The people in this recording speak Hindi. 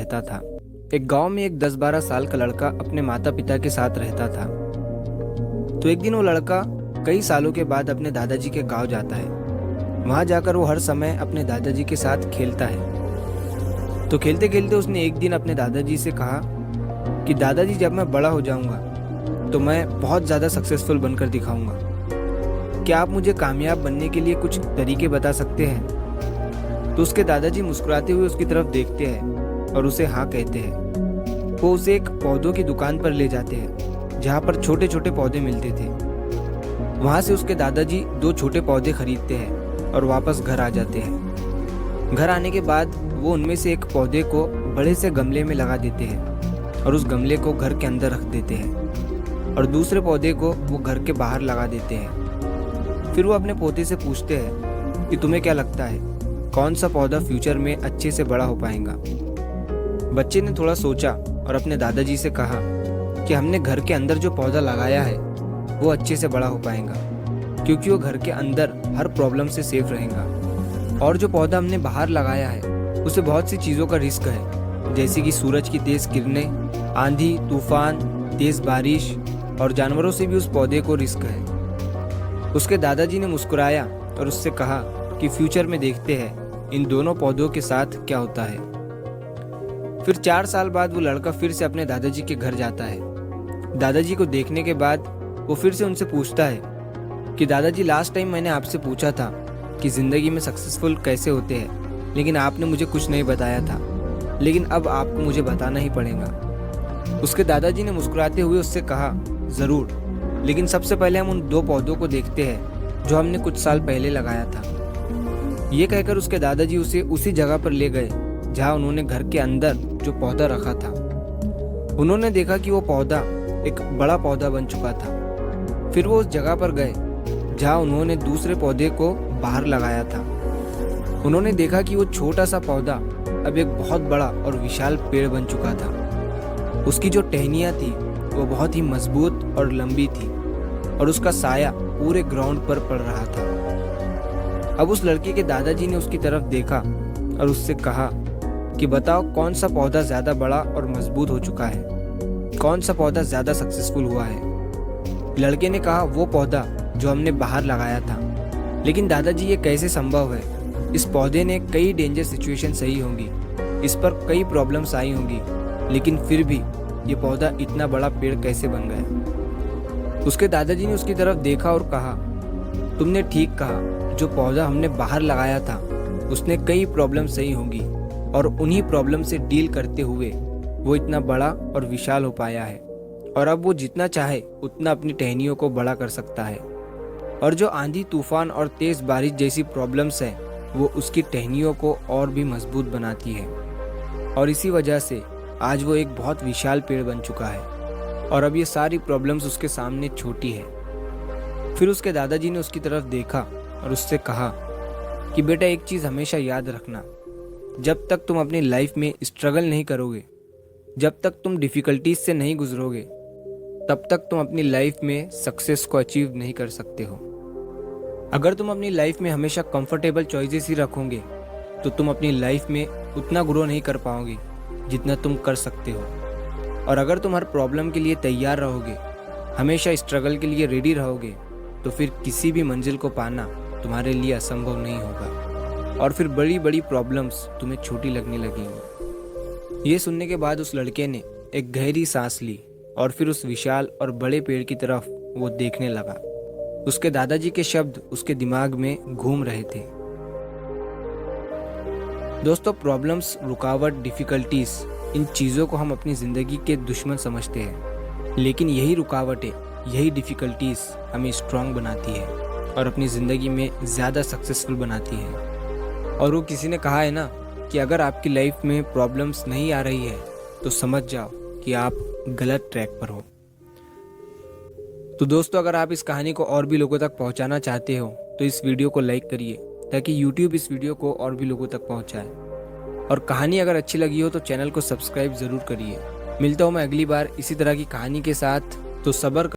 रहता था। एक गांव में एक 10-12 साल का लड़का अपने माता पिता के साथ रहता था। तो एक दिन वो लड़का कई सालों के बाद अपने दादाजी के गांव जाता है। वहां जाकर वो हर समय अपने दादाजी के साथ खेलता है। तो खेलते खेलते उसने एक दिन अपने दादाजी से कहा कि दादाजी, जब मैं बड़ा हो जाऊंगा तो मैं बहुत ज़्यादा सक्सेसफुल बनकर दिखाऊंगा। क्या आप मुझे कामयाब बनने के लिए कुछ तरीके बता सकते हैं? तो उसके दादाजी मुस्कुराते हुए उसकी तरफ देखते हैं और उसे हाँ कहते हैं। वो उसे एक पौधों की दुकान पर ले जाते हैं जहाँ पर छोटे छोटे पौधे मिलते थे। वहाँ से उसके दादाजी 2 छोटे पौधे खरीदते हैं और वापस घर आ जाते हैं। घर आने के बाद वो उनमें से एक पौधे को बड़े से गमले में लगा देते हैं और उस गमले को घर के अंदर रख देते हैं और दूसरे पौधे को वो घर के बाहर लगा देते हैं। फिर वो अपने पोते से पूछते हैं कि तुम्हें क्या लगता है, कौन सा पौधा फ्यूचर में अच्छे से बड़ा हो पाएगा? बच्चे ने थोड़ा सोचा और अपने दादाजी से कहा कि हमने घर के अंदर जो पौधा लगाया है वो अच्छे से बड़ा हो पाएगा, क्योंकि वो घर के अंदर हर प्रॉब्लम से सेफ रहेगा। और जो पौधा हमने बाहर लगाया है उसे बहुत सी चीज़ों का रिस्क है, जैसे कि सूरज की तेज़ किरणें, आंधी तूफान, तेज़ बारिश और जानवरों से भी उस पौधे को रिस्क है। उसके दादाजी ने मुस्कुराया और उससे कहा कि फ्यूचर में देखते हैं इन दोनों पौधों के साथ क्या होता है। फिर 4 साल बाद वो लड़का फिर से अपने दादाजी के घर जाता है। दादाजी को देखने के बाद वो फिर से उनसे पूछता है कि दादाजी, लास्ट टाइम मैंने आपसे पूछा था कि ज़िंदगी में सक्सेसफुल कैसे होते हैं, लेकिन आपने मुझे कुछ नहीं बताया था, लेकिन अब आपको मुझे बताना ही पड़ेगा। उसके दादाजी ने मुस्कुराते हुए उससे कहा, ज़रूर, लेकिन सबसे पहले हम उन 2 पौधों को देखते हैं जो हमने कुछ साल पहले लगाया था। ये कहकर उसके दादाजी उसे उसी जगह पर ले गए जहाँ उन्होंने घर के अंदर जो पौधा रखा था। उन्होंने देखा कि वो पौधा एक बड़ा पौधा बन चुका था। फिर वो उस जगह पर गए जहाँ उन्होंने दूसरे पौधे को बाहर लगाया था। उन्होंने देखा कि वो छोटा सा पौधा अब एक बहुत बड़ा और विशाल पेड़ बन चुका था। उसकी जो टहनियाँ थी वो बहुत ही मजबूत और लंबी थी और उसका साया पूरे ग्राउंड पर पड़ रहा था। अब उस लड़के के दादाजी ने उसकी तरफ देखा और उससे कहा कि बताओ, कौन सा पौधा ज़्यादा बड़ा और मजबूत हो चुका है, कौन सा पौधा ज़्यादा सक्सेसफुल हुआ है? लड़के ने कहा, वो पौधा जो हमने बाहर लगाया था। लेकिन दादाजी, ये कैसे संभव है? इस पौधे ने कई डेंजर सिचुएशन सही होंगी, इस पर कई प्रॉब्लम्स आई होंगी, लेकिन फिर भी ये पौधा इतना बड़ा पेड़ कैसे बन गया? उसके दादाजी ने उसकी तरफ देखा और कहा, तुमने ठीक कहा, जो पौधा हमने बाहर लगाया था उसने कई प्रॉब्लम सही होंगी और उन्हीं प्रॉब्लम से डील करते हुए वो इतना बड़ा और विशाल हो पाया है, और अब वो जितना चाहे उतना अपनी टहनियों को बड़ा कर सकता है। और जो आंधी तूफान और तेज़ बारिश जैसी प्रॉब्लम्स हैं वो उसकी टहनियों को और भी मजबूत बनाती है, और इसी वजह से आज वो एक बहुत विशाल पेड़ बन चुका है और अब ये सारी प्रॉब्लम्स उसके सामने छोटी है। फिर उसके दादाजी ने उसकी तरफ देखा और उससे कहा कि बेटा, एक चीज़ हमेशा याद रखना, जब तक तुम अपनी लाइफ में स्ट्रगल नहीं करोगे, जब तक तुम डिफ़िकल्टीज से नहीं गुजरोगे, तब तक तुम अपनी लाइफ में सक्सेस को अचीव नहीं कर सकते हो। अगर तुम अपनी लाइफ में हमेशा कंफर्टेबल चॉइसेस ही रखोगे तो तुम अपनी लाइफ में उतना ग्रो नहीं कर पाओगे जितना तुम कर सकते हो। और अगर तुम हर प्रॉब्लम के लिए तैयार रहोगे, हमेशा स्ट्रगल के लिए रेडी रहोगे, तो फिर किसी भी मंजिल को पाना तुम्हारे लिए असंभव नहीं होगा और फिर बड़ी बड़ी प्रॉब्लम्स तुम्हें छोटी लगने लगेंगी। ये सुनने के बाद उस लड़के ने एक गहरी सांस ली और फिर उस विशाल और बड़े पेड़ की तरफ वो देखने लगा। उसके दादाजी के शब्द उसके दिमाग में घूम रहे थे। दोस्तों, प्रॉब्लम्स, रुकावट, डिफ़िकल्टीज, इन चीज़ों को हम अपनी ज़िंदगी के दुश्मन समझते हैं, लेकिन यही रुकावटें, यही डिफ़िकल्टीज हमें स्ट्रांग बनाती है और अपनी ज़िंदगी में ज़्यादा सक्सेसफुल बनाती है। और वो किसी ने कहा है ना कि अगर आपकी लाइफ में प्रॉब्लम्स नहीं आ रही है तो समझ जाओ कि आप गलत ट्रैक पर हो। तो दोस्तों, अगर आप इस कहानी को और भी लोगों तक पहुंचाना चाहते हो तो इस वीडियो को लाइक करिए ताकि YouTube इस वीडियो को और भी लोगों तक पहुंचाए। और कहानी अगर अच्छी लगी हो तो चैनल को सब्सक्राइब ज़रूर करिए। मिलता हूँ मैं अगली बार इसी तरह की कहानी के साथ, तो सब्र